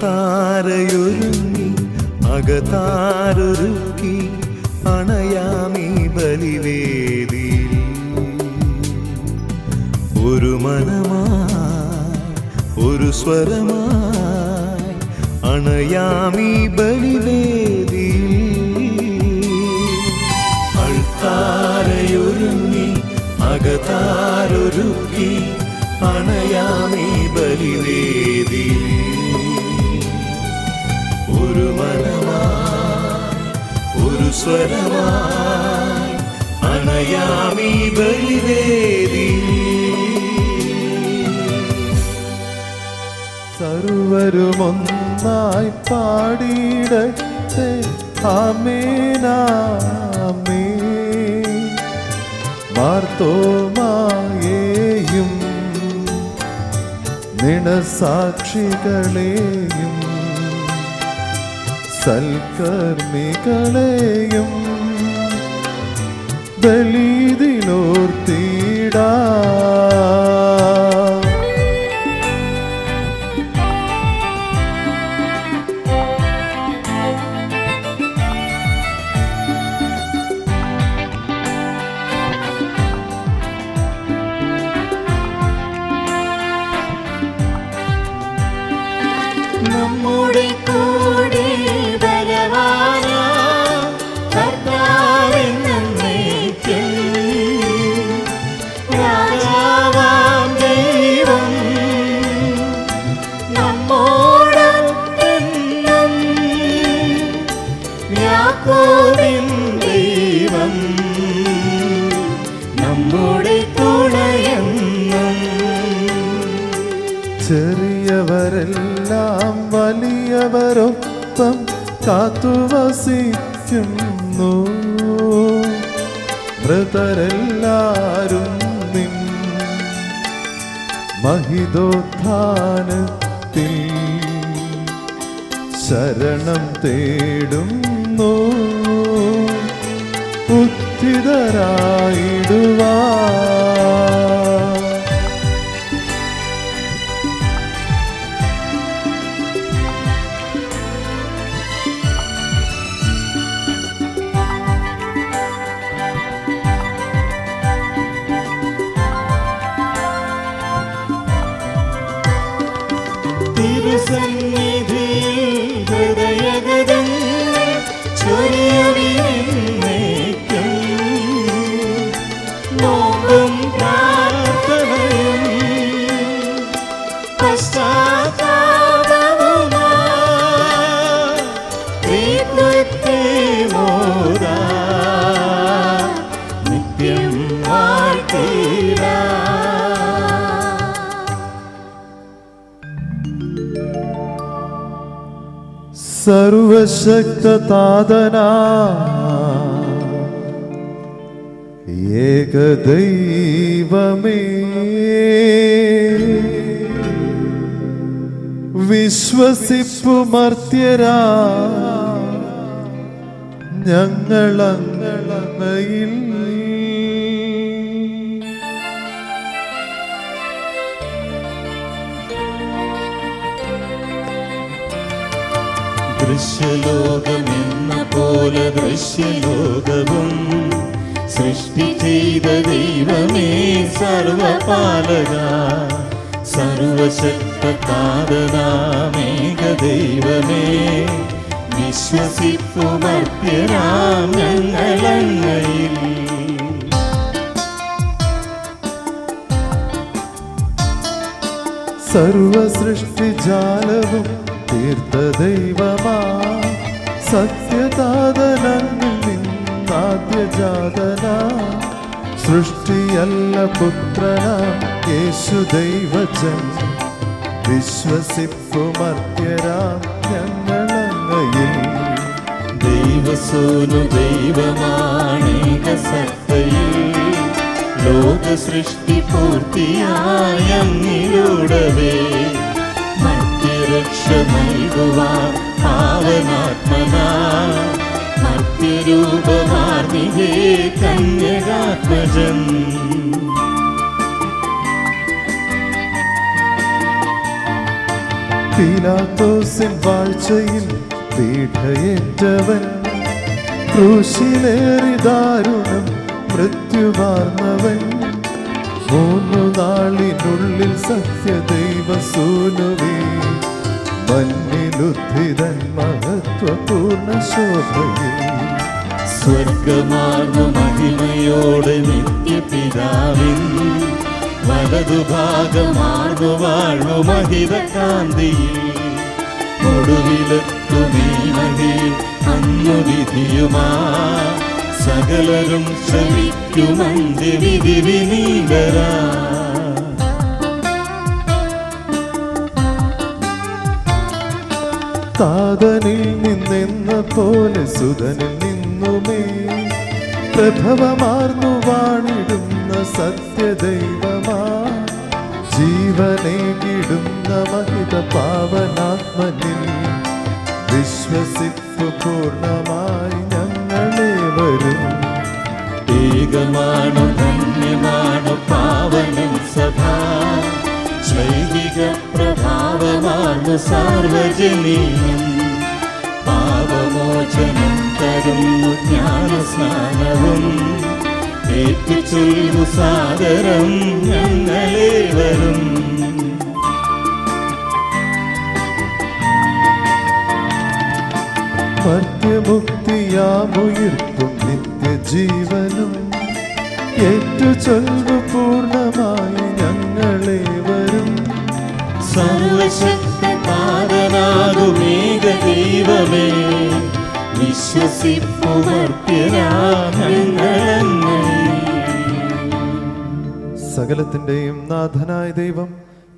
അൾത്താരയൊരുങ്ങി അകത്താരൊരുക്കി അണയാമീ ബലിവേദിയിൽ ഒരു മനമായി ഒരു സ്വരമായി അണയാമീ ബലിവേദിയിൽ അൾത്താരയൊരുങ്ങി അകത്താരൊരുക്കി അണയാമീ ബലിവേദിയിൽ ഒരു മനമായി ഒരു സ്വരമായി അണയാമീ ബലിവേദിയിൽ സർവരുമൊന്നായി പാടിയിടട്ടെ ആമേനാമേൻ. മാർത്തോമായെയും നിണസാക്ഷികളെയും സൽക്കർമ്മികളെയും ബലിയിലോർത്തിടാ. നമ്മുടെ കൂടെ ബലവാനാം കർത്താവെന്നേക്കും രാജാവാം ദൈവം നമ്മോടൊത്തെന്നും യാക്കോബിൻ ദൈവം നമ്മുടെ തുണയെന്നും. ചെറിയവരെല്ലാം വലിയവരൊപ്പം കാത്തുവസിക്കുന്നു. മൃതരെല്ലാരും നിൻ മഹിതോത്ഥാനത്തിൽ ശരണം തേടുന്നു. ഉദ്ധിതരായിടുവാ. തിരുസന്നിധിയിൽ ഹൃദയഗതങ്ങൾ ചൊരിയുവിനെന്നേക്കും നോമ്പും പ്രാർത്ഥനയും പശ്ചാത്താപവുമായി ത്രിത്വത്തെ മോദാം നിത്യം വാഴ്ത്തിടാം. സർവശക്തനാഥനാ ഏകദൈവമേ, വിശ്വസിപ്പു മർത്യരാ ഞങ്ങളങ്ങയിൽ. ദൃശ്യലോകമെന്ന പോലെ ദൃശ്യലോകവും സൃഷ്ടി ചെയ്ത ദൈവമേ സർവപാലക സർവശക്തനാഥനാമേക ദൈവമേ വിശ്വസിപ്പു മർത്യരാം ഞങ്ങളങ്ങയിൽ. സർവസൃഷ്ടിജാലവും തീർത്ത ദൈവമാ സത്യതാതനങ്ങിൽ നിന്നാദ്യജാതന സൃഷ്ടിയല്ല പുത്രനാം യേശു ദൈവജൻ വിശ്വസിപ്പു മർത്യരാം ഞങ്ങളങ്ങയിൽ. ദൈവസൂനു ദൈവമാണേക സത്തയിൽ ലോക സൃഷ്ടി പൂർത്തിയായ അങ്ങിലൂടവേ മർത്യരക്ഷ നൽകുവാൻ പാവനാത്മനാ മർത്യരൂപമാർന്നിഹേ കന്യകാത്മജൻ. പീലാത്തോസിൻ വാഴ്ചയിൽ പീഠയേറ്റവൻ, ക്രൂശിലേറി ദാരുണം മൃത്യുവാർന്നവൻ, 3 നാളിനുള്ളിൽ സത്യദൈവസൂനുവേ, മണ്ണിലുദ്ധിതൻ മഹത്വപൂർണ്ണ ശോഭയിൽ, സ്വർഗമാർന്നു മഹിമയോടെ നിത്യപിതാവിൻ വലതുഭാഗമാർന്നു വാഴ്ന്നു മഹിത കാന്തിയിൽ, ഒടുവിലെത്തുമീ മഹിയിൽ അന്നു വിധിയുമാ സകലരും ശ്രമിക്കുമന്ത്യവിധി വിനീതരാ. താതനിൽ നിന്നെന്ന പോലെ സുതനിൽ നിന്നുമേ പ്രഭവമാർന്നു വാണിടുന്ന സത്യദൈവമാ, ജീവനേകിടുന്ന മഹിത പാവനാത്മനിൽ വിശ്വസിപ്പു പൂർണ്ണമായി ഞങ്ങളേവരും. ഏകമാണു ധന്യമാണു പാവനം സഭാ, ശ്ലൈഹിക പ്രഭാവമാർന്നു സാർവജനീയം, പാപമോചനം തരുന്നു ജ്ഞാനസ്നാനവും, ഏറ്റുചൊല്ലു സാദരം ഞങ്ങളേവരും. മർത്യമുക്തിയാമുയർത്തും നിത്യജീവനും ഏറ്റുചൊല്ലു പൂർണ്ണമായി ഞങ്ങളേവരും. സർവശക്തനാകുമേക ദൈവമേ, സകലത്തിന്റെയും നാഥനായ ദൈവം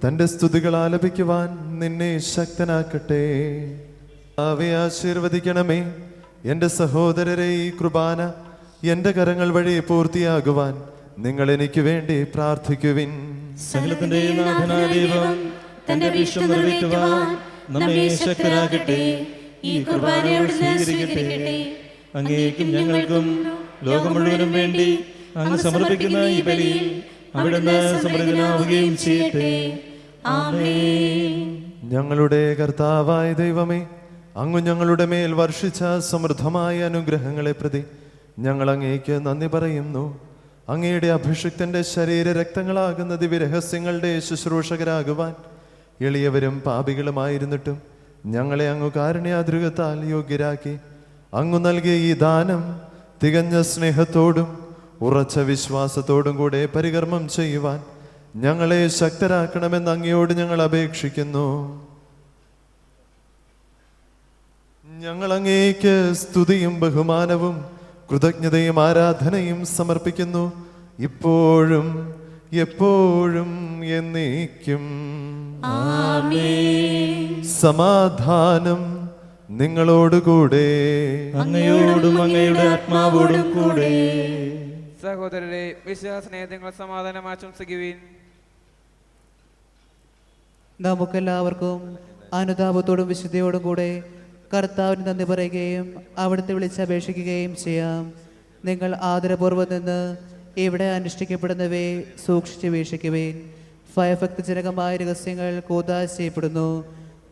തന്റെ സ്തുതികൾ ആലപിക്കുവാൻ നിന്നെ ശക്തനാക്കട്ടെ. അവയെ ആശീർവദിക്കണമേ. എൻ്റെ സഹോദരരെ, ഈ കുർബാന എൻ്റെ കരങ്ങൾ വഴി പൂർത്തിയാകുവാൻ നിങ്ങൾ എനിക്ക് വേണ്ടി പ്രാർത്ഥിക്കുവിൻ. സകലത്തിന്റെയും നാഥനായ ദൈവം തന്റെ അഭീഷ്ടം നിറവേറ്റുവാൻ നമ്മെ ശക്തരാക്കട്ടെ. ഈ കുർബാനയോട് സ്വീകരിക്കട്ടെ. അങ്ങേക്കും ഞങ്ങൾക്കും ലോകം മുഴുവനും വേണ്ടി അങ്ങ് സമർപ്പിക്കുന്ന ഈ ബലിയിൽ അവിടുന്ന് സമൃദ്ധനാവുകയും ചെയ്യട്ടെ. ആമേൻ. ഞങ്ങളുടെ കർത്താവായ ദൈവമേ, അങ്ങ് ഞങ്ങളുടെ മേൽ വർഷിച്ച സമൃദ്ധമായ അനുഗ്രഹങ്ങളെ പ്രതി ഞങ്ങൾ അങ്ങേക്ക് നന്ദി പറയുന്നു. അങ്ങയുടെ അഭിഷിക്തന്റെ ശരീര രക്തങ്ങളാകുന്ന ദിവ്യരഹസ്യങ്ങളുടെ ശുശ്രൂഷകരാകുവാൻ എളിയവരും പാപികളുമായിരുന്നിട്ടും ഞങ്ങളെ അങ്ങ് കാരുണ്യാദ്രുകത്താൽ യോഗ്യരാക്കി. അങ്ങ് നൽകിയ ഈ ദാനം തികഞ്ഞ സ്നേഹത്തോടും ഉറച്ച വിശ്വാസത്തോടും കൂടെ പരികർമ്മം ചെയ്യുവാൻ ഞങ്ങളെ ശക്തരാക്കണമെന്ന് അങ്ങയോട് ഞങ്ങൾ അപേക്ഷിക്കുന്നു. ഞങ്ങൾ അങ്ങേക്ക് സ്തുതിയും ബഹുമാനവും കൃതജ്ഞതയും ആരാധനയും സമർപ്പിക്കുന്നു, ഇപ്പോഴും എപ്പോഴും എന്നേക്കും. സമാധാനം നിങ്ങളോടുകൂടെ, അങ്ങയോടും അങ്ങയുടെ ആത്മാവോടും കൂടെ. സഹോദരരെ, വിശ്വാസസ്നേഹങ്ങൾ സമാധാനം ആശംസിക്കുവിൻ. നമുക്കെല്ലാവർക്കും അനുതാപത്തോടും വിശുദ്ധിയോടും കൂടെ കർത്താവിന് നന്ദി പറയുകയും അവിടുത്തെ വിളിച്ചപേക്ഷിക്കുകയും ചെയ്യാം. നിങ്ങൾ ആദരപൂർവ്വം നിന്ന് ഇവിടെ അനുഷ്ഠിക്കപ്പെടുന്നവയെ സൂക്ഷിച്ച് വീക്ഷിക്കുവേൻ. ഭയഭക്തിജനകമായ രഹസ്യങ്ങൾ കൂദാശ ചെയ്യപ്പെടുന്നു.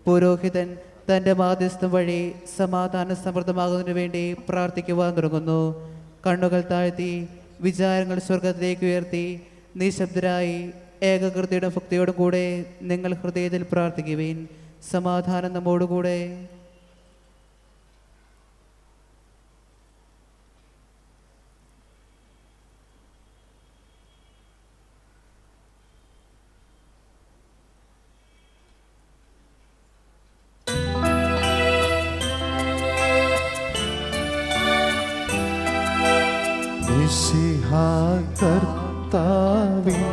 പുരോഹിതൻ തൻ്റെ മാധ്യസ്ഥം വഴി സമാധാനം സമൃദ്ധമാകുന്നതിനു വേണ്ടി പ്രാർത്ഥിക്കുവാൻ തുടങ്ങുന്നു. കണ്ണുകൾ താഴ്ത്തി വിചാരങ്ങൾ സ്വർഗത്തിലേക്ക് ഉയർത്തി നിശബ്ദരായി ഏകകൃതിയുടെ ഭക്തിയോടും കൂടെ നിങ്ങൾ ഹൃദയത്തിൽ പ്രാർത്ഥിക്കുവിൻ. സമാധാനം നമ്മോടുകൂടെ. കർത്താവിൻ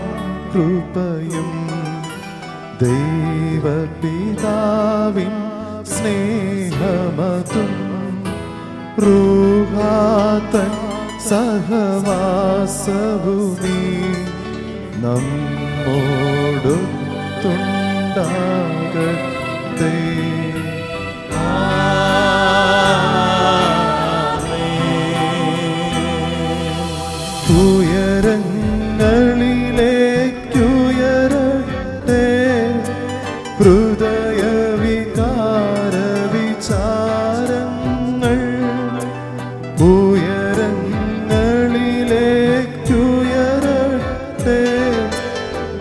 കൃപയും ദൈവപിതാവിൻ സ്നേഹമതും റൂഹാതൻ സഹവാസവുമീ നമ്മോടൊത്തുണ്ടാകട്ടെ. ഉയരങ്ങളിലേക്കുയരട്ടെ ഹൃദയ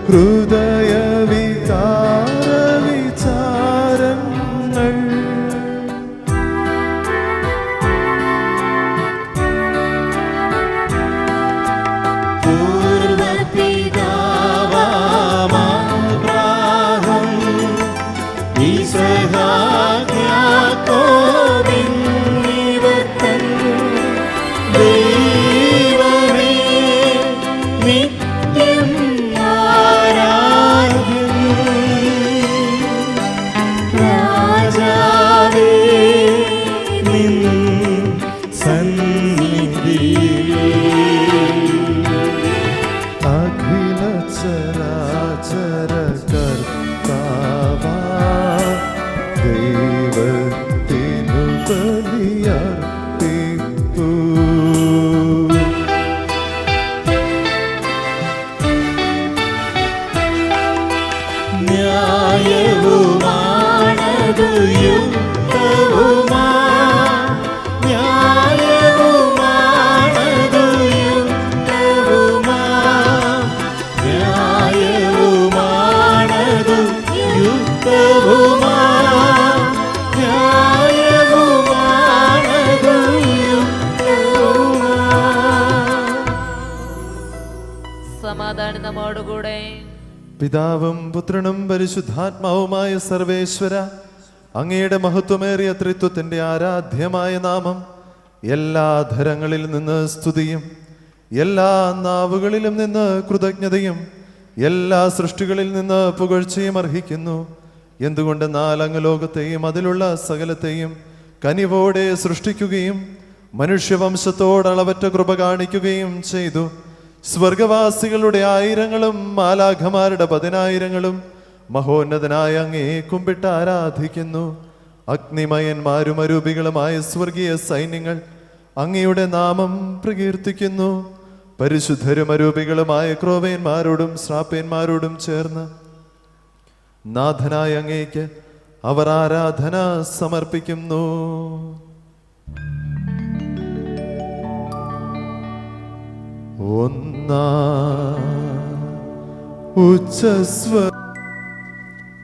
ഹൃദയ വികാര വിചാരങ്ങൾ അഖില ചരാചര കർത്താവാ ദൈവത്തിനു ബലിയർപ്പിപ്പൂ. ന്യായവുമാണതു യുക്തവുമാ, ന്യായവുമാണതു യുക്തവുമാ, ന്യായവുമാണതു യുക്തവുമാ, ന്യായവുമാണതു യുക്തവുമാ. സമാധാനം നമ്മോടുകൂടെ. പിതാവും പുത്രനും പരിശുദ്ധാത്മാവുമായ സർവേശ്വര, അങ്ങയുടെ മഹത്വമേറിയ ത്രിത്വത്തിന്റെ ആരാധ്യമായ നാമം എല്ലാ ധരങ്ങളിൽ നിന്ന് സ്തുതിയും എല്ലാ നാവുകളിലും നിന്ന് കൃതജ്ഞതയും എല്ലാ സൃഷ്ടികളിൽ നിന്ന് പുകഴ്ചയും അർഹിക്കുന്നു. എന്തുകൊണ്ടെന്നാൽ അങ്ങ് ലോകത്തെയും അതിലുള്ള സകലത്തെയും കനിവോടെ സൃഷ്ടിക്കുകയും മനുഷ്യവംശത്തോട് അളവറ്റ കൃപ കാണിക്കുകയും ചെയ്തു. സ്വർഗവാസികളുടെ ആയിരങ്ങളും മാലാഖമാരുടെ 10,000ങ്ങളും മഹോന്നതനായ അങ്ങേ കുമ്പിട്ട് ആരാധിക്കുന്നു. അഗ്നിമയന്മാരും അരൂപികളുമായ സ്വർഗീയ സൈന്യങ്ങൾ അങ്ങയുടെ നാമം പ്രകീർത്തിക്കുന്നു. പരിശുദ്ധരും അരൂപികളുമായ ക്രോവേന്മാരോടും ശ്രാപ്പേന്മാരോടും ചേർന്ന് നാഥനായ അങ്ങേക്ക് അവർ ആരാധന സമർപ്പിക്കുന്നു.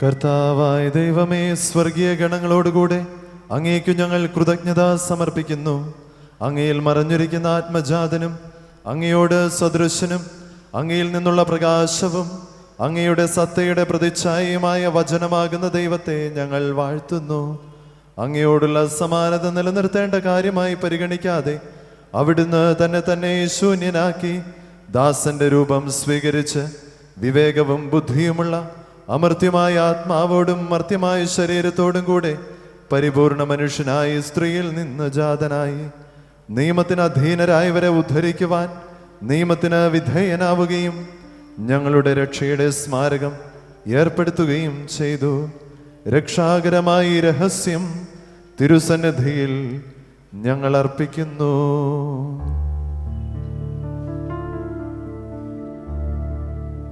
കർത്താവായ ദൈവമേ, സ്വർഗീയ ഗണങ്ങളോടുകൂടെ അങ്ങേക്കു ഞങ്ങൾ കൃതജ്ഞത സമർപ്പിക്കുന്നു. അങ്ങയിൽ മറഞ്ഞിരിക്കുന്ന ആത്മജാതനും അങ്ങയോട് സദൃശനും അങ്ങയിൽ നിന്നുള്ള പ്രകാശവും അങ്ങയുടെ സത്തയുടെ പ്രതിച്ഛായയുമായ വചനമാകുന്ന ദൈവത്തെ ഞങ്ങൾ വാഴ്ത്തുന്നു. അങ്ങയോടുള്ള സമാനത നിലനിർത്തേണ്ട കാര്യമായി പരിഗണിക്കാതെ അവിടുന്ന് തന്നെ ശൂന്യനാക്കി ദാസന്റെ രൂപം സ്വീകരിച്ച് വിവേകവും ബുദ്ധിയുമുള്ള അമർത്യമായ ആത്മാവോടും മർത്യമായ ശരീരത്തോടും കൂടെ പരിപൂർണ മനുഷ്യനായി സ്ത്രീയിൽ നിന്ന് ജാതനായി നിയമത്തിന് അധീനരായവരെ ഉദ്ധരിക്കുവാൻ നിയമത്തിന് വിധേയനാവുകയും ഞങ്ങളുടെ രക്ഷയുടെ സ്മാരകം ഏർപ്പെടുത്തുകയും ചെയ്തു. രക്ഷാകരമായ ഈ രഹസ്യം തിരുസന്നിധിയിൽ ഞങ്ങൾ അർപ്പിക്കുന്നു.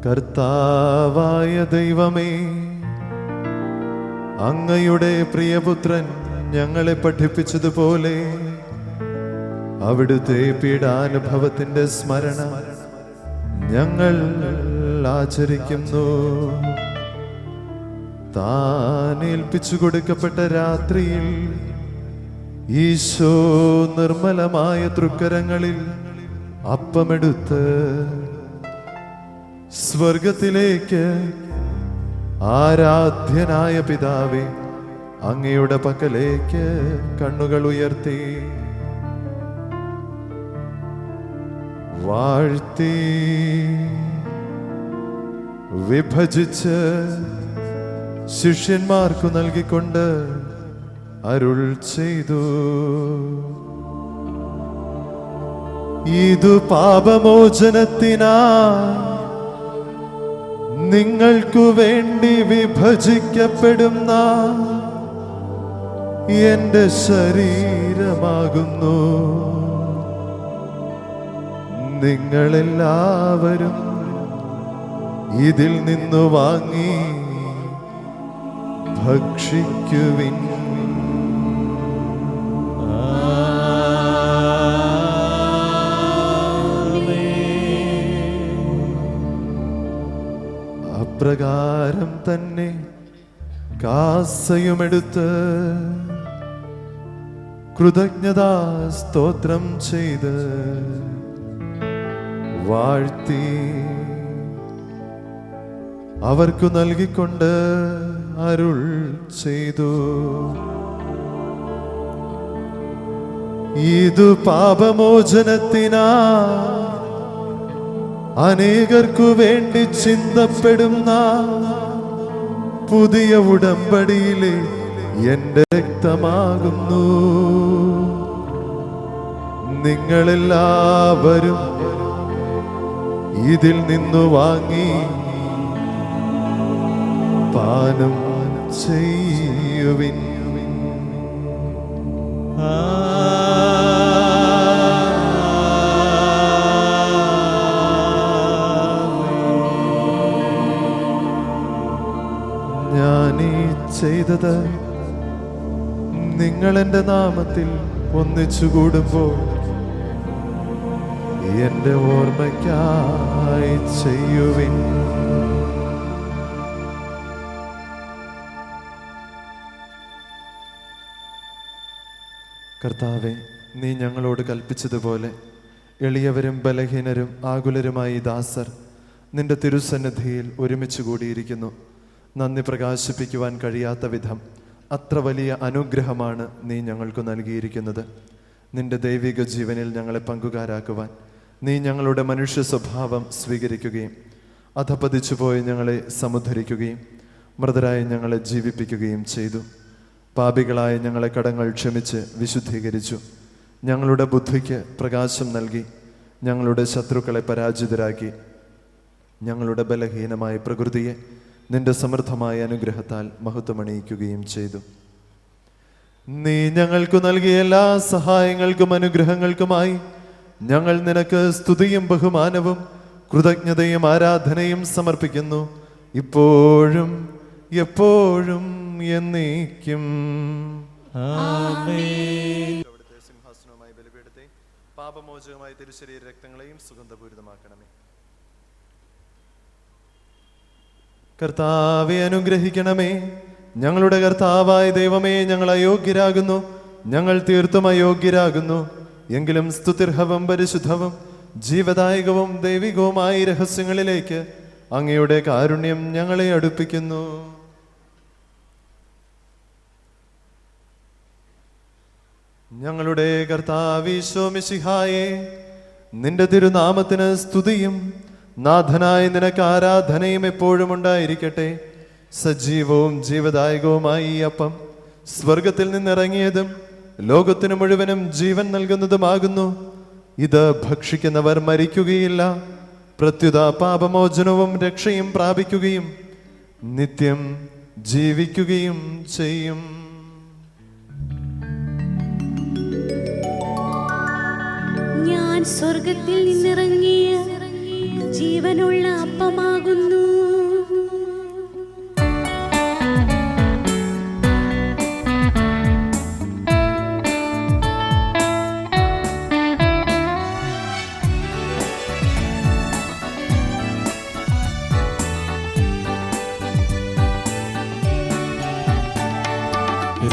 കർത്താവായ ദൈവമേ, അങ്ങയുടെ പ്രിയപുത്രൻ ഞങ്ങളെ പഠിപ്പിച്ചതുപോലെ അവിടുത്തെ പീഡാനുഭവത്തിന്റെ സ്മരണ ഞങ്ങൾ ആചരിക്കുന്നു. താൻ ഏൽപ്പിച്ചു കൊടുക്കപ്പെട്ട രാത്രിയിൽ ഈശോ നിർമ്മലമായ തൃക്കരങ്ങളിൽ അപ്പമെടുത്ത് സ്വർഗത്തിലേക്ക് ആരാധ്യനായ പിതാവേ അങ്ങയുടെ പക്കലേക്ക് കണ്ണുകൾ ഉയർത്തി വാഴ്ത്തി വിഭജിച്ച് ശിഷ്യന്മാർക്കു നൽകിക്കൊണ്ട് അരുൾ ചെയ്തു. ഇതു പാപമോചനത്തിനാ നിങ്ങൾക്കു വേണ്ടി വിഭജിക്കപ്പെടുന്ന എന്റെ ശരീരമാകുന്നു. നിങ്ങളെല്ലാവരും ഇതിൽ നിന്നു വാങ്ങി ഭക്ഷിക്കുവിൻ. അപ്രകാരം തന്നെ കാസയുമെടുത്ത് കൃതജ്ഞതാ സ്തോത്രം ചെയ്ത് വാഴ്ത്തി അവർക്കു നൽകിക്കൊണ്ട് അരുൾ ചെയ്തു, ഇതു പാപമോചനത്തിനാ അനേകർക്കു വേണ്ടി ചിന്തപ്പെടുന്ന പുതിയ ഉടമ്പടിയിലെ എന്റെ രക്തമാകുന്നു. നിങ്ങളെല്ലാവരും ഇതിൽ നിന്നു വാങ്ങി പാനം ചെയ്യുവിൻ. ഞാനീ ചെയ്തത് നിങ്ങൾ എൻ്റെ നാമത്തിൽ ഒന്നിച്ചു കൂടുമ്പോൾ എൻ്റെ ഓർമ്മയ്ക്കായി ചെയ്യുവിൻ. കർത്താവേ, നീ ഞങ്ങളോട് കൽപ്പിച്ചതുപോലെ എളിയവരും ബലഹീനരും ആകുലരുമായി ദാസർ നിന്റെ തിരുസന്നിധിയിൽ ഒരുമിച്ച് കൂടിയിരിക്കുന്നു. നന്ദി പ്രകാശിപ്പിക്കുവാൻ കഴിയാത്ത വിധം അത്ര വലിയ അനുഗ്രഹമാണ് നീ ഞങ്ങൾക്ക് നൽകിയിരിക്കുന്നത്. നിന്റെ ദൈവിക ജീവനിൽ ഞങ്ങളെ പങ്കുകാരാക്കുവാൻ നീ ഞങ്ങളുടെ മനുഷ്യ സ്വഭാവം സ്വീകരിക്കുകയും അധപതിച്ചുപോയി ഞങ്ങളെ സമുദ്ധരിക്കുകയും മൃതരായി ഞങ്ങളെ ജീവിപ്പിക്കുകയും ചെയ്തു. പാപികളായ ഞങ്ങളെ കടങ്ങൾ ക്ഷമിച്ച് വിശുദ്ധീകരിച്ചു. ഞങ്ങളുടെ ബുദ്ധിക്ക് പ്രകാശം നൽകി ഞങ്ങളുടെ ശത്രുക്കളെ പരാജിതരാക്കി ഞങ്ങളുടെ ബലഹീനമായ പ്രകൃതിയെ നിന്റെ സമൃദ്ധമായ അനുഗ്രഹത്താൽ മഹത്വമണിയിക്കുകയും ചെയ്തു. നീ ഞങ്ങൾക്ക് നൽകിയ എല്ലാ സഹായങ്ങൾക്കും അനുഗ്രഹങ്ങൾക്കുമായി ഞങ്ങൾ നിനക്ക് സ്തുതിയും ബഹുമാനവും കൃതജ്ഞതയും ആരാധനയും സമർപ്പിക്കുന്നു, ഇപ്പോഴും എപ്പോഴും എന്നേക്കും. അവിടുത്തെ സിംഹാസനവുമായി ബലിപീഠത്തെ പാപമോചകമായ തിരുശരീര രക്തങ്ങളെയും സുഗന്ധപൂരിതമാക്കണമേ. കർത്താവെ അനുഗ്രഹിക്കണമേ. ഞങ്ങളുടെ കർത്താവായ ദൈവമേ, ഞങ്ങൾ അയോഗ്യരാകുന്നു, ഞങ്ങൾ തീർത്തും അയോഗ്യരാകുന്നു. എങ്കിലും സ്തുതിർഹവും പരിശുദ്ധവും ജീവദായകവും ദൈവികവുമായ രഹസ്യങ്ങളിലേക്ക് അങ്ങയുടെ കാരുണ്യം ഞങ്ങളെ അടുപ്പിക്കുന്നു. ഞങ്ങളുടെ കർത്താവീശോ മിശിഹായേ, നിന്റെ തിരുനാമത്തിന് സ്തുതിയും നാഥനായ നിനക്ക് ആരാധനയും എപ്പോഴും ഉണ്ടായിരിക്കട്ടെ. സജീവവും ജീവദായകവുമായി ഈ അപ്പം സ്വർഗത്തിൽ നിന്നിറങ്ങിയതും ലോകത്തിനു മുഴുവനും ജീവൻ നൽകുന്നതുമാകുന്നു. ഇത് ഭക്ഷിക്കുന്നവർ മരിക്കുകയില്ല, പ്രത്യുത പാപമോചനവും രക്ഷയും പ്രാപിക്കുകയും നിത്യം ജീവിക്കുകയും ചെയ്യും. ഞാൻ സ്വർഗത്തിൽ നിന്നിറങ്ങിയ ജീവനുള്ള അപ്പമാകുന്നു.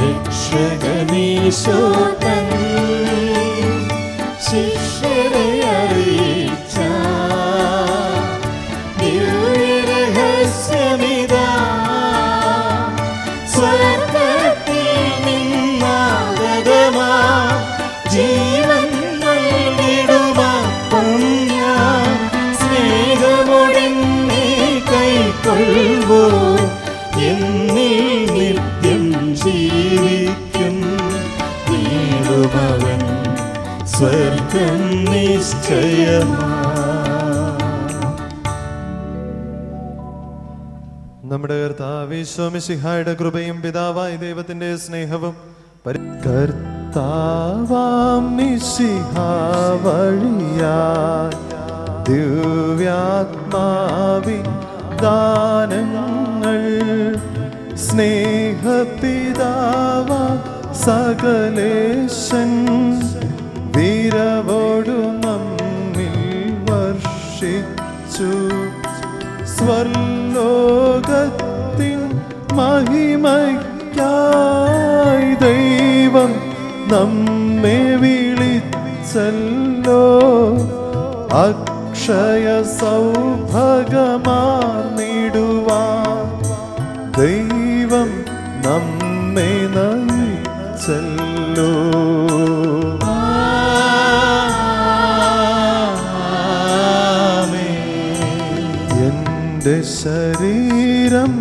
രക്ഷകനീശോ തൻ ശിഷ്യരെ അറിയിച്ച ദിവ്യരഹസ്യമിതാ, സ്വർഗ്ഗത്തിൽ നിന്നാഗതമാ ജീവൻ നൽകിടുമപ്പം ഞാൻ, സ്നേഹമോടെന്നെ കൈക്കൊള്ളുവോ എന്നിൽ നിത്യം ജീവിക്കും. വീടുമവൻ സ്വർഗം നിശ്ചയമാ. നമ്മുടെ കർത്താവീശോ മിശിഹായുടെ കൃപയും പിതാവായ ദൈവത്തിന്റെ സ്നേഹവും കർത്താവാം മിശിഹാ വഴിയായി ദിവ്യാത്മാവിൻ ദാനങ്ങൾ സ്നേഹപിതാവ സകലേശൻ വീരവോടു നമ്മിൽ വർഷിച്ചു. സ്വർലോക ലോകത്തിൻ മഹിമയ്ക്കായി ദൈവം നമ്മെ വിളിച്ചല്ലോ. അക്ഷയ സൗഭാഗ്യമാർന്നിടുവാൻ ദൈവം നമ്മെ നയിച്ചല്ലോ. എന്റെ ശരീരം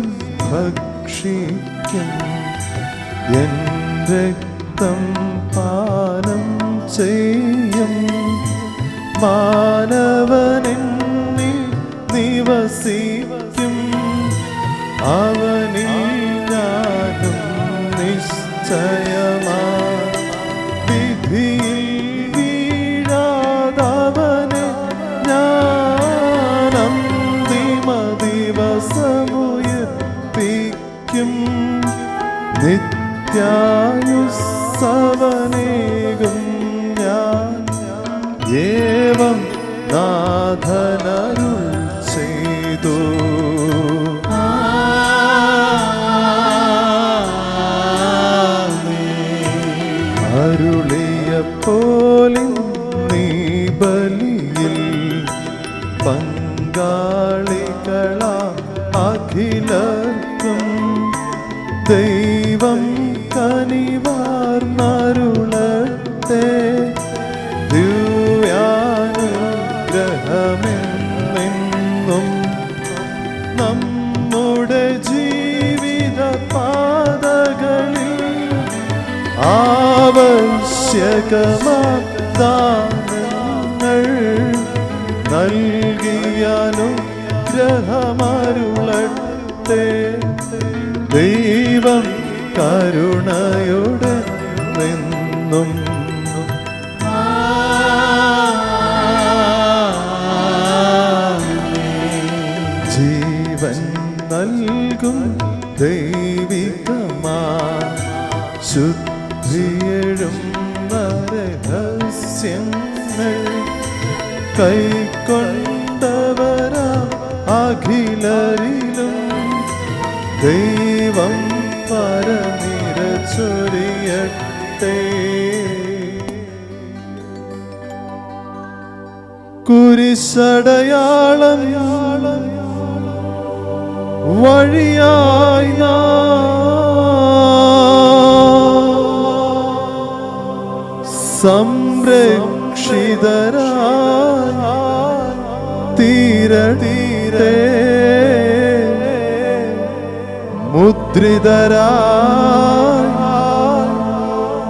ഭക്ഷിക്കും, എൻ രക്തം പാനം ചെയ്യും. മാനവനെന്നിൽ നിവസിക്കും, അവനിൽ ഞാനും നിശ്ചയമായി. വിധിയിൽ വീഴാതവനെ ഞാൻ അന്തിമ ദിവസമുയർപ്പിക്കും. നിത്യായുസ്സവനേകും ഞാൻ, ഏവം നാഥനരുൾ ചെയ്തു. അരുളിയ പോലിൻ നീ ബലിയിൽ പങ്കാളികളാ അഖിലർക്കും ദൈവം കനിവാർന്നരുളട്ടെ. ദിവ്യാനുഗ്രഹമെന്നെന്നും നമ്മുടെ ജീവിത പാതകളിൽ ആവശ്യകമാദാനങ്ങൾ നൽകിയാനുഗ്രഹമരുളട്ടെ. ദൈവം കരുണയോടെ നിന്നും ജീവൻ നൽകും ദൈവികമാ ശുദ്ധിയെഴും രഹസ്യങ്ങൾ കൈക്കൊണ്ടവരാ അഖിലരിലും ദൈവം പരനിര ചൊരിയട്ടെ. കുരിശടയാളം വഴിയായി സംരക്ഷിതരായി തീരതീരേ മുദ്രിതരായി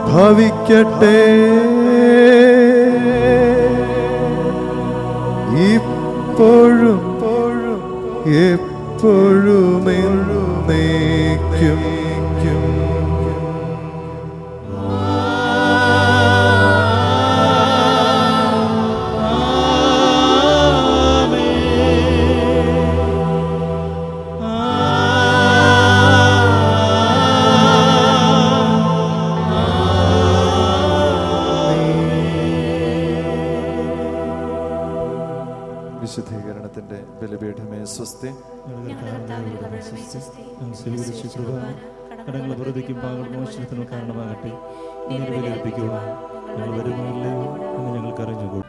ഭവിക്കട്ടെ. ഇപ്പോഴും എപ്പോഴും എന്നേക്കും. വിശുദ്ധീകരണത്തിന്റെ ബലിപീഠമേ സ്വസ്തി. കടങ്ങളെ വെറുതെക്കും പാകമോചനത്തിനും കാരണമാകട്ടെ. ഇനി ബലിയർപ്പിക്കുക ഞങ്ങൾ വരുന്നില്ലയോ എന്ന് ഞങ്ങൾക്ക് അറിഞ്ഞുകൂടും.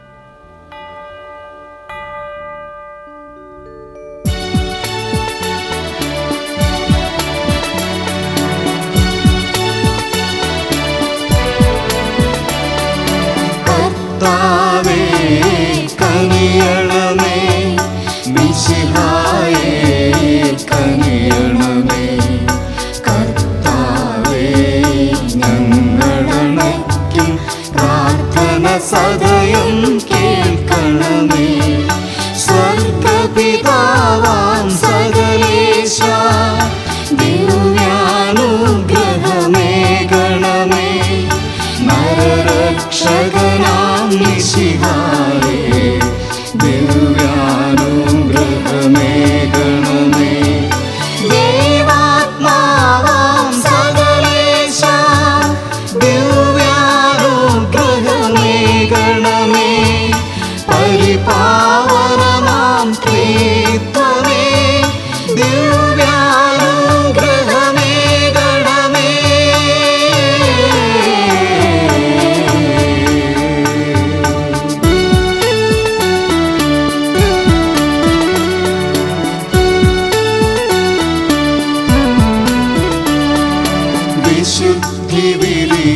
കനിയണമേ മിശിഹായേ, കനിയണമേ കർത്താവേ. ഞങ്ങളണയ്ക്കും പ്രാർത്ഥന സദയം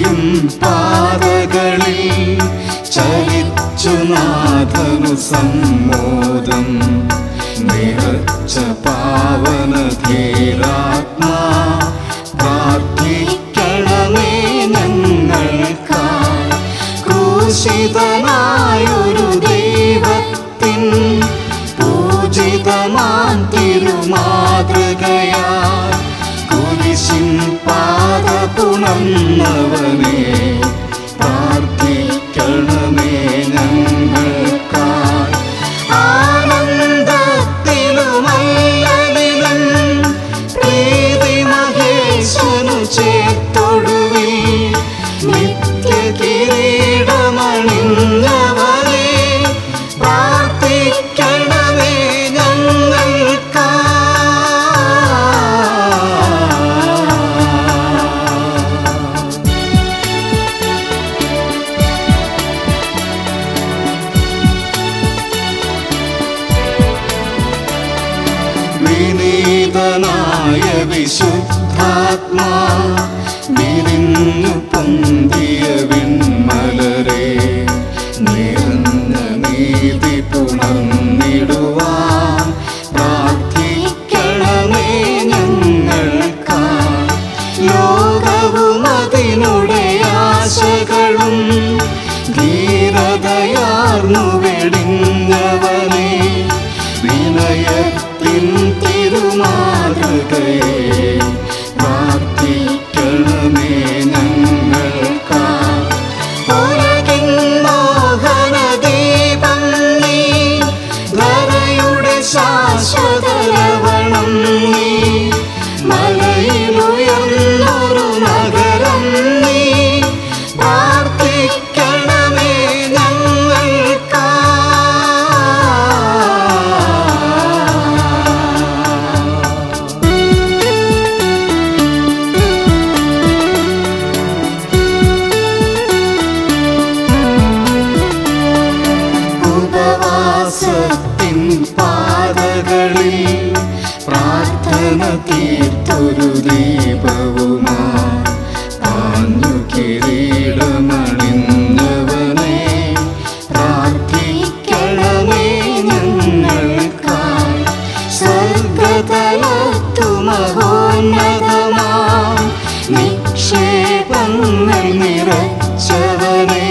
പ്രാർത്ഥിക്കും പാതകളിൽ ചലിച്ചു നാഥനു സമ്മോദം നിറച്ച പാവനധീരാത്മാ പ്രാർത്ഥിക്കണമേ ഞങ്ങൾക്കായി. ക്രൂശിതനായൊരു ദൈവത്തിൻ പൂജിതമാം തിരുമാതൃകയായി കുരിശിൻ പാത പുണർന്നവനെ പ്രാർത്ഥിക്കണമേ ഞങ്ങൾക്കായി. ആനന്ദത്തിലുമല്ലലിലും പ്രീതി മഹേശനു ചേർത്തൊടുവി നിത്യകിരീടമണിഞ്ഞവനെ പ്രാർത്ഥിക്കണമേ ഞങ്ങൾക്കായി. വിനീതനായ വിശുദ്ധാത്മാ വിരിഞ്ഞു പൊന്തിയ വിൺമലരെ നിറഞ്ഞ നീതി പുണർന്നിടുവാൻ പ്രാർത്ഥിക്കണമേ ഞങ്ങൾക്കായി. ലോകവും അതിനുടെ ആശകളും ധീരതയാർന്നു വെടിഞ്ഞവനെ വിനയത്തിൻ തിരുമാതൃകയെ പ്രാർത്ഥിക്കണമേ ഞങ്ങൾക്കായി. ഉലകിൻ മോഹനദീപം നീ ധരയുടെ ശാശ്വത ലവണം നീ മലയിലുയർന്നൊരു നഗരം നീ പ്രാർത്ഥിക്കണമേ ഞങ്ങൾക്കായി. ഉപവാസത്തിൻ പാതകളിൽ പ്രാർത്ഥന തീർത്തൊരു ദീപവുമായി പാഞ്ഞു കിരീടമണിഞ്ഞവനെ പ്രാർത്ഥിക്കണമേ ഞങ്ങൾക്കായി. സ്വർഗതലത്തു മഹോന്നതമാം നിക്ഷേപങ്ങൾ നിറച്ചവനെ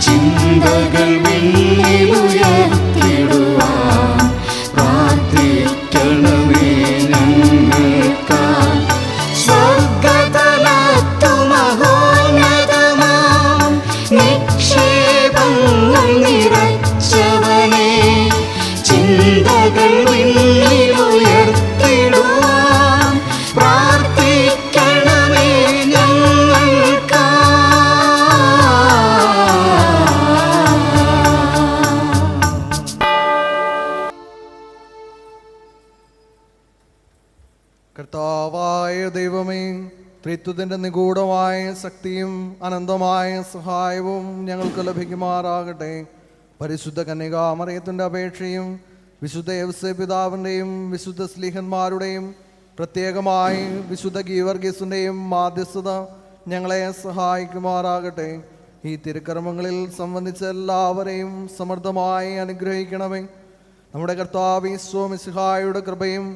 ചിന്തകൾ വിണ്ണിലുയർത്തിടുവാൻ പ്രാർത്ഥിക്കണമേ ഞങ്ങൾക്കായി. സ്വർഗതലത്തു മഹോന്നതമാം നിക്ഷേപങ്ങൾ നിറച്ചവനെ ചിന്തകൾ വിണ്ണിലുയർത്തിടുവാൻ പ്രാർത്ഥിക്കണമേ ഞങ്ങൾക്കായി. കർത്താവായ ദൈവമേ, ത്രിത്വത്തിൻ്റെ നിഗൂഢമായ ശക്തിയും അനന്തമായ സഹായവും ഞങ്ങൾക്ക് ലഭിക്കുമാറാകട്ടെ. പരിശുദ്ധ കന്യകാമറിയത്തിൻ്റെ അപേക്ഷയും വിശുദ്ധ യൗസേപ്പ് പിതാവിൻ്റെയും വിശുദ്ധ സ്ലീഹന്മാരുടെയും പ്രത്യേകമായി വിശുദ്ധ ഗീവർഗീസിൻ്റെയും മാധ്യസ്ഥത ഞങ്ങളെ സഹായിക്കുമാറാകട്ടെ. ഈ തിരുക്കർമ്മങ്ങളിൽ സംബന്ധിച്ച എല്ലാവരെയും സമൃദ്ധമായി അനുഗ്രഹിക്കണമേ. നമ്മുടെ കർത്താവ് ഈശോ മിശിഹായുടെ കൃപയും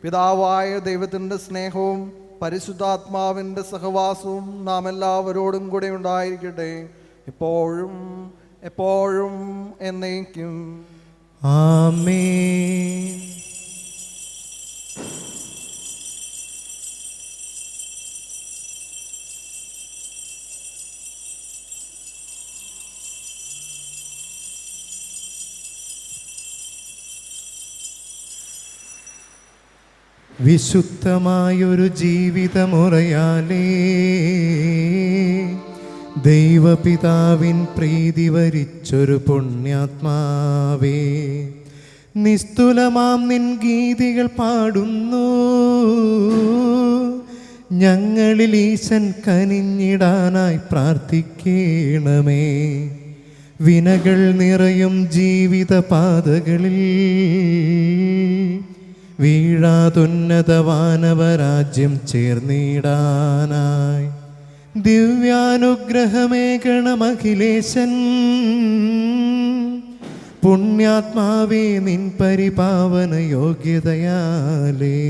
പിതാവായ ദൈവത്തിൻ്റെ സ്നേഹവും പരിശുദ്ധാത്മാവിൻ്റെ സഹവാസവും നാം എല്ലാവരോടും കൂടെ ഉണ്ടായിരിക്കട്ടെ, ഇപ്പോഴും എപ്പോഴും എന്നേക്കും. ആമേൻ. വിശുദ്ധമായൊരു ജീവിതമുറയാലേ ദൈവപിതാവിൻ പ്രീതി വരിച്ചൊരു പുണ്യാത്മാവേ, നിസ്തുലമാം നിൻ ഗീതികൾ പാടുന്നു. ഞങ്ങളിൽ ഈശൻ കനിഞ്ഞിടാനായി പ്രാർത്ഥിക്കണമേ. വിനകൾ നിറയും ജീവിത പാതകളിൽ വീഴാതുന്നത വാനവരാജ്യം ചേർന്നിടാനായി ദിവ്യാനുഗ്രഹമേകണമഖിലേശൻ പുണ്യാത്മാവേ നിൻ പരിപാവന യോഗ്യതയാലേ.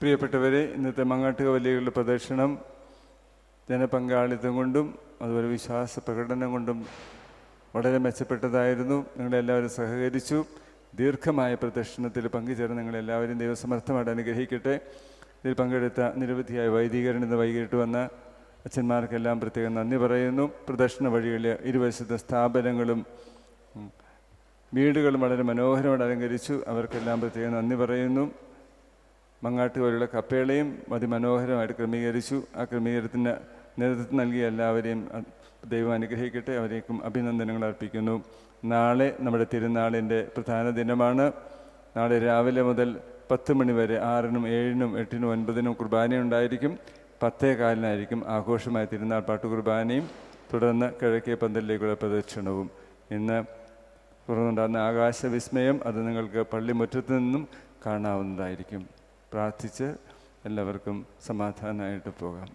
പ്രിയപ്പെട്ടവരെ, ഇന്നത്തെ മങ്ങാട്ടുക വലിയുള്ള പ്രദക്ഷിണം ജനപങ്കാളിത്തം കൊണ്ടും അതുപോലെ വിശ്വാസ പ്രകടനം കൊണ്ടും വളരെ മെച്ചപ്പെട്ടതായിരുന്നു. നിങ്ങളെല്ലാവരും സഹകരിച്ചു. ദീർഘമായ പ്രദക്ഷിണത്തിൽ പങ്കുചേർന്ന് നിങ്ങളെല്ലാവരും ദൈവസമർത്ഥമായിട്ട് അനുഗ്രഹിക്കട്ടെ. ഇതിൽ പങ്കെടുത്ത നിരവധിയായ വൈദികരിൽ നിന്ന് വൈകിട്ട് വന്ന അച്ഛന്മാർക്കെല്ലാം പ്രത്യേകം നന്ദി പറയുന്നു. പ്രദക്ഷിണ വഴികളിൽ ഇരുവശത്തെ സ്ഥാപനങ്ങളും വീടുകളും വളരെ മനോഹരമായിട്ട് അലങ്കരിച്ചു. അവർക്കെല്ലാം പ്രത്യേകം നന്ദി പറയുന്നു. മങ്ങാട്ട് പോലുള്ള കപ്പേളയും അതിമനോഹരമായിട്ട് ക്രമീകരിച്ചു. ആ ക്രമീകരണത്തിന് നേതൃത്വം നൽകിയ എല്ലാവരെയും ദൈവം അനുഗ്രഹിക്കട്ടെ. അവരേക്കും അഭിനന്ദനങ്ങൾ അർപ്പിക്കുന്നു. നാളെ നമ്മുടെ തിരുനാളിൻ്റെ പ്രധാന ദിനമാണ്. നാളെ രാവിലെ മുതൽ 10 മണി വരെ 6-നും 7-നും 8-നും 9-നും കുർബാനയുണ്ടായിരിക്കും. 10:15 ആഘോഷമായ തിരുനാൾ പാട്ടുകുർബാനയും തുടർന്ന് കിഴക്കേ പന്തലിലേക്കുള്ള പ്രദക്ഷിണവും. ഇന്ന് തുറന്നുണ്ടാകുന്ന ആകാശവിസ്മയം അത് നിങ്ങൾക്ക് പള്ളിമുറ്റത്ത് നിന്നും കാണാവുന്നതായിരിക്കും. പ്രാർത്ഥിച്ച് എല്ലാവർക്കും സമാധാനമായിട്ട് പോകാം.